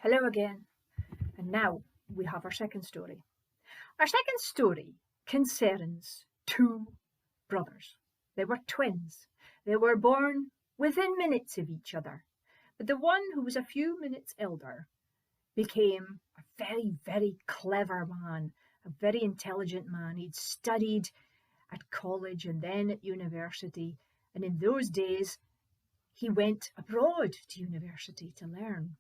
Hello again, and now we have our second story. Our second story concerns two brothers. They were twins. They were born within minutes of each other, but the one who was a few minutes elder became a very, very clever man, a very intelligent man. He'd studied at college and then at university, and in those days he went abroad to university to learn.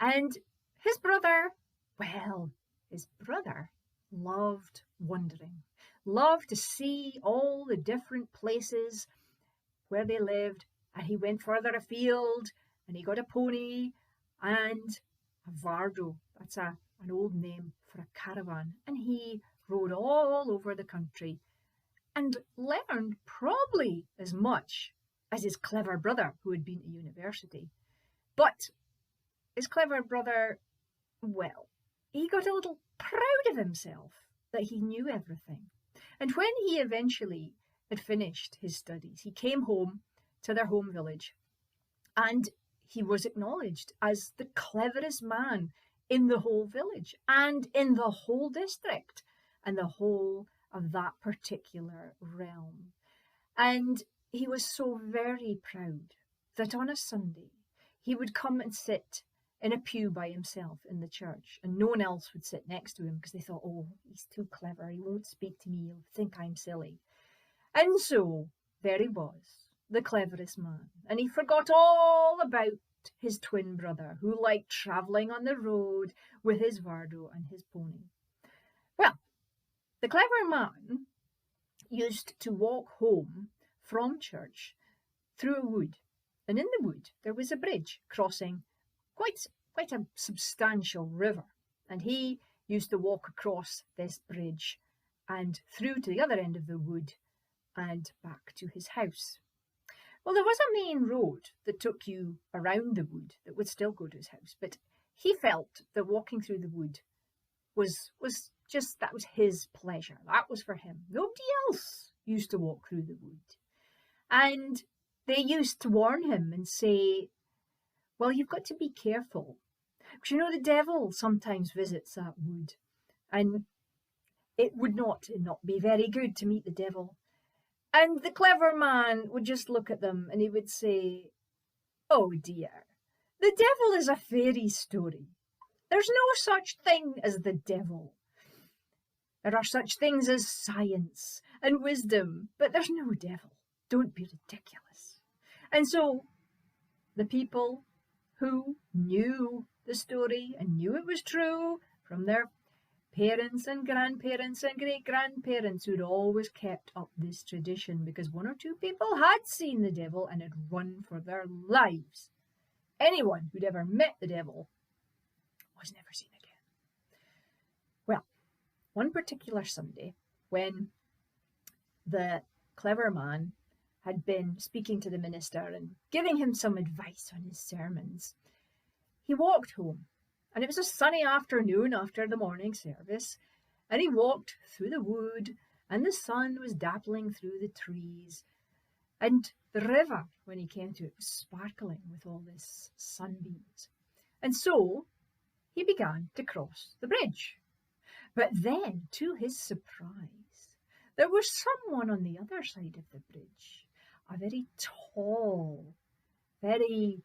And his brother loved wandering, loved to see all the different places where they lived. And he went further afield and he got a pony and a vardo. That's an old name for a caravan. And he rode all over the country and learned probably as much as his clever brother who had been to university. But his clever brother, he got a little proud of himself that he knew everything. And when he eventually had finished his studies, he came home to their home village and he was acknowledged as the cleverest man in the whole village and in the whole district and the whole of that particular realm. And he was so very proud that on a Sunday he would come and sit in a pew by himself in the church, and no one else would sit next to him because they thought, oh, he's too clever, he won't speak to me, he'll think I'm silly. And so there he was, the cleverest man, and he forgot all about his twin brother who liked travelling on the road with his vardo and his pony. Well, the clever man used to walk home from church through a wood, and in the wood there was a bridge crossing quite a substantial river, and he used to walk across this bridge and through to the other end of the wood and back to his house. Well, there was a main road that took you around the wood that would still go to his house, but he felt that walking through the wood was his pleasure. That was for him. Nobody else used to walk through the wood. And they used to warn him and say, well, you've got to be careful, because the devil sometimes visits that wood, and it would not be very good to meet the devil. And the clever man would just look at them and he would say, oh dear, the devil is a fairy story. There's no such thing as the devil. There are such things as science and wisdom, but there's no devil. Don't be ridiculous. And so the people who knew the story and knew it was true from their parents and grandparents and great-grandparents who'd always kept up this tradition, because one or two people had seen the devil and had run for their lives. Anyone who'd ever met the devil was never seen again. Well, one particular Sunday, when the clever man had been speaking to the minister and giving him some advice on his sermons, he walked home. And it was a sunny afternoon after the morning service, and he walked through the wood, and the sun was dappling through the trees, and the river, when he came to it, was sparkling with all this sunbeams. And so he began to cross the bridge. But then, to his surprise, there was someone on the other side of the bridge, a very tall, very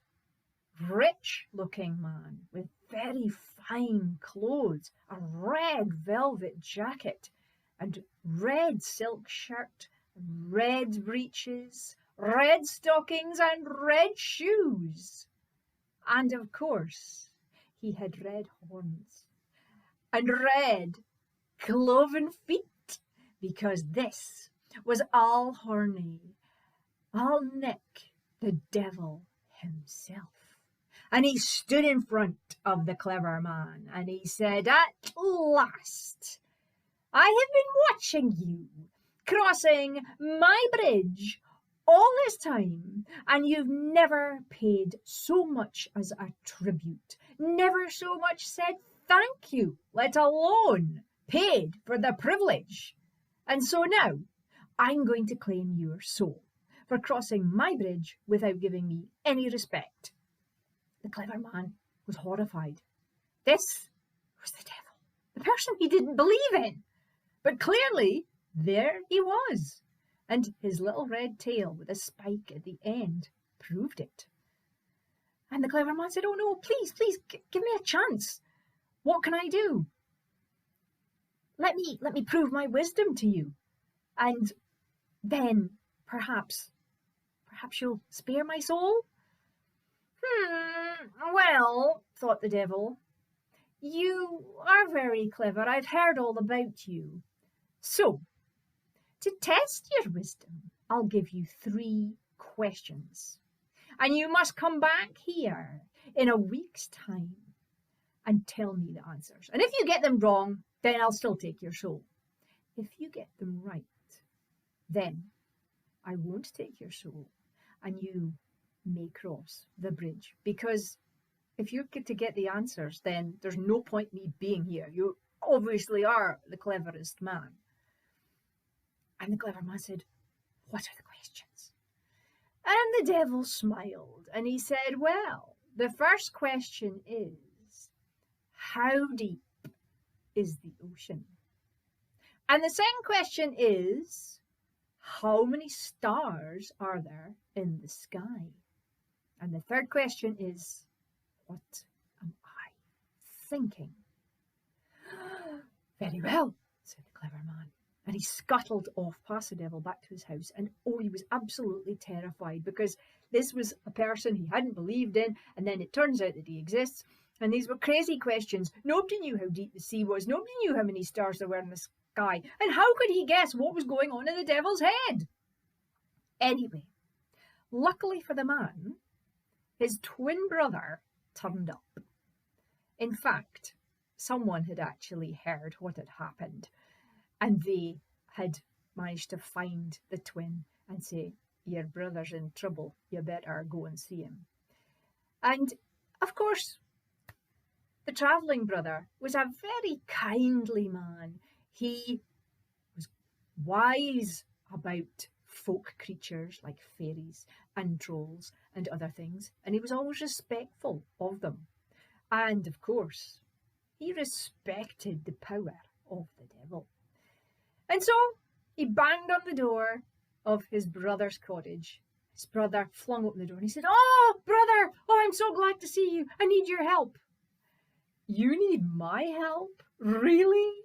rich-looking man with very fine clothes, a red velvet jacket and red silk shirt, red breeches, red stockings and red shoes. And of course, he had red horns and red cloven feet, because this was Nick, the devil himself. And he stood in front of the clever man and he said, at last, I have been watching you crossing my bridge all this time, and you've never paid so much as a tribute, never so much said thank you, let alone paid for the privilege. And so now I'm going to claim your soul for crossing my bridge without giving me any respect. The clever man was horrified. This was the devil, the person he didn't believe in. But clearly, there he was, and his little red tail with a spike at the end proved it. And the clever man said, "Oh no, please, give me a chance. What can I do? Let me prove my wisdom to you, and then perhaps you'll spare my soul." Well, thought the devil, you are very clever. I've heard all about you. So, to test your wisdom, I'll give you 3 questions. And you must come back here in a week's time and tell me the answers. And if you get them wrong, then I'll still take your soul. If you get them right, then I won't take your soul and you may cross the bridge. Because if you get to get the answers, then there's no point me being here. You obviously are the cleverest man. And the clever man said, "What are the questions?" And the devil smiled and he said, "Well, the first question is, how deep is the ocean? And the second question is, how many stars are there in the sky? And the third question is, what am I thinking?" "Very well," said the clever man. And he scuttled off past the devil back to his house. And oh, he was absolutely terrified, because this was a person he hadn't believed in. And then it turns out that he exists. And these were crazy questions. Nobody knew how deep the sea was. Nobody knew how many stars there were in the sky. And how could he guess what was going on in the devil's head? Anyway, luckily for the man, his twin brother turned up. In fact, someone had actually heard what had happened, and they had managed to find the twin and say, "Your brother's in trouble, you better go and see him." And of course, the travelling brother was a very kindly man. He was wise about folk creatures like fairies and trolls and other things, and he was always respectful of them. And of course, he respected the power of the devil. And so he banged on the door of his brother's cottage. His brother flung open the door and he said, "Oh, brother, oh, I'm so glad to see you. I need your help." "You need my help? Really?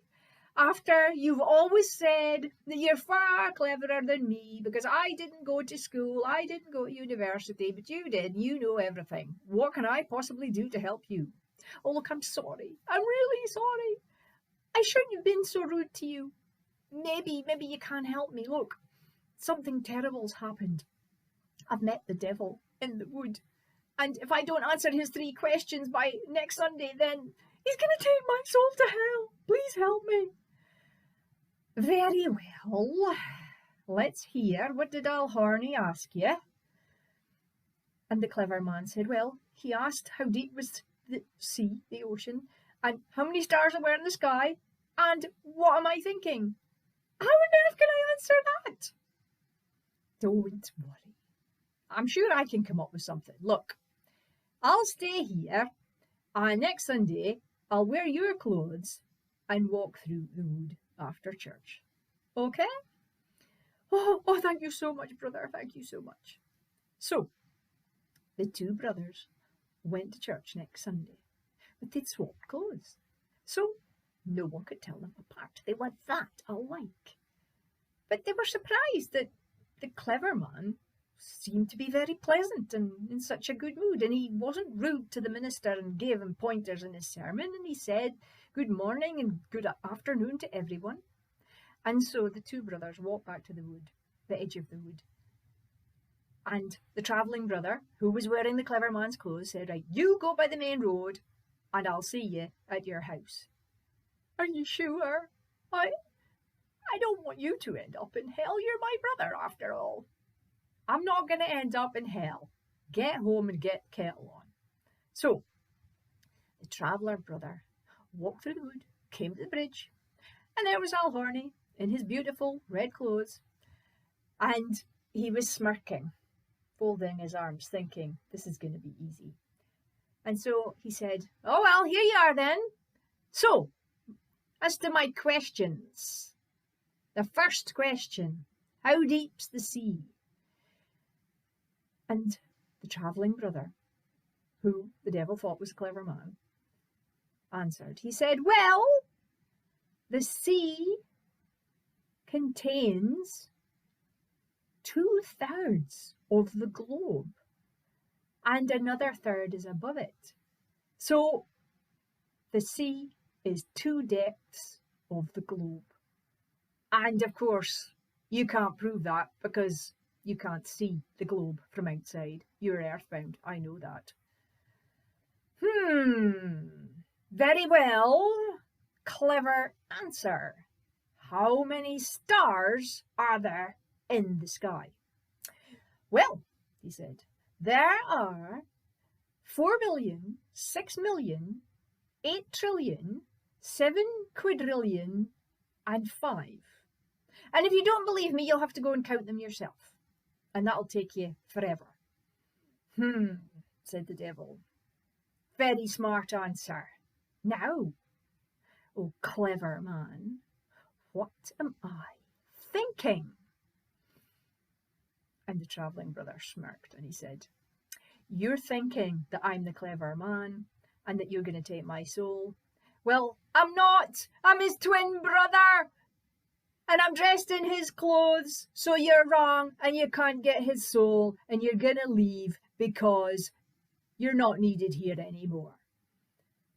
After you've always said that you're far cleverer than me, because I didn't go to school, I didn't go to university, but you did, you know everything. What can I possibly do to help you?" "Oh, look, I'm sorry. I'm really sorry. I shouldn't have been so rude to you. Maybe you can't help me. Look, something terrible's happened. I've met the devil in the wood. And if I don't answer his 3 questions by next Sunday, then he's going to take my soul to hell. Please help me." "Very well. Let's hear. What did Alhorny ask you?" And the clever man said, "Well, he asked how deep was the sea, the ocean, and how many stars there were in the sky, and what am I thinking?" "How on earth can I answer that?" "Don't worry. I'm sure I can come up with something. Look, I'll stay here, and next Sunday I'll wear your clothes and walk through the wood after church. Okay?" Oh, thank you so much, brother. Thank you so much." So the 2 brothers went to church next Sunday, but they'd swapped clothes. So no one could tell them apart. They were that alike. But they were surprised that the clever man seemed to be very pleasant and in such a good mood. And he wasn't rude to the minister and gave him pointers in his sermon. And he said good morning and good afternoon to everyone. And so the 2 brothers walked back to the wood, the edge of the wood. And the travelling brother, who was wearing the clever man's clothes, said, "Right, you go by the main road and I'll see you at your house." "Are you sure? I don't want you to end up in hell. You're my brother after all." "I'm not going to end up in hell. Get home and get the kettle on." So the traveller brother walked through the wood, came to the bridge, and there was Alhorny in his beautiful red clothes, and he was smirking, folding his arms, thinking, this is going to be easy. And so he said, oh, well, here you are then. So, as to my questions. The first question, how deep's the sea? And the travelling brother, who the devil thought was a clever man, answered. He said, well, the sea contains 2/3 of the globe, and another third is above it. So the sea is 2 depths of the globe. And of course, you can't prove that because you can't see the globe from outside. You're earthbound. I know that. Very well. Clever answer. How many stars are there in the sky? Well, he said, there are 4,000,000, 6,000,000, 8,000,000,000, 7,000,000,000,000, and 5. And if you don't believe me, you'll have to go and count them yourself. And that'll take you forever. Said the devil. Very smart answer. Now, oh clever man, what am I thinking? And the travelling brother smirked and he said, you're thinking that I'm the clever man and that you're going to take my soul. Well, I'm not. I'm his twin brother. And I'm dressed in his clothes. So you're wrong and you can't get his soul and you're going to leave because you're not needed here anymore.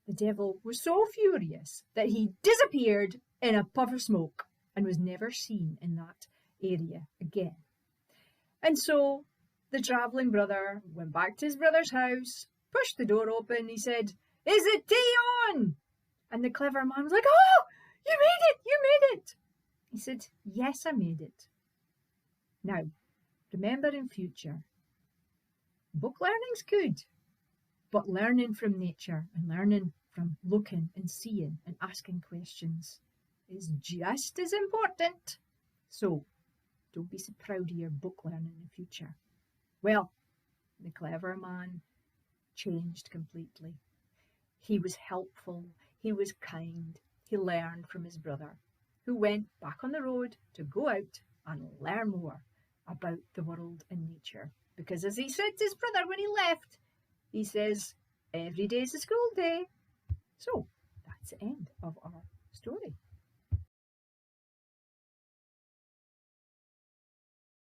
The devil was so furious that he disappeared in a puff of smoke and was never seen in that area again. And so the travelling brother went back to his brother's house, pushed the door open. He said, is it tea on? And the clever man was like, oh, you made it, you made it. He said, yes, I made it. Now, remember in future, book learning's good, but learning from nature and learning from looking and seeing and asking questions is just as important. So, don't be so proud of your book learning in the future. Well, the clever man changed completely. He was helpful, he was kind, he learned from his brother, who went back on the road to go out and learn more about the world and nature. Because as he said to his brother when he left, he says, every day's a school day. So, that's the end of our story.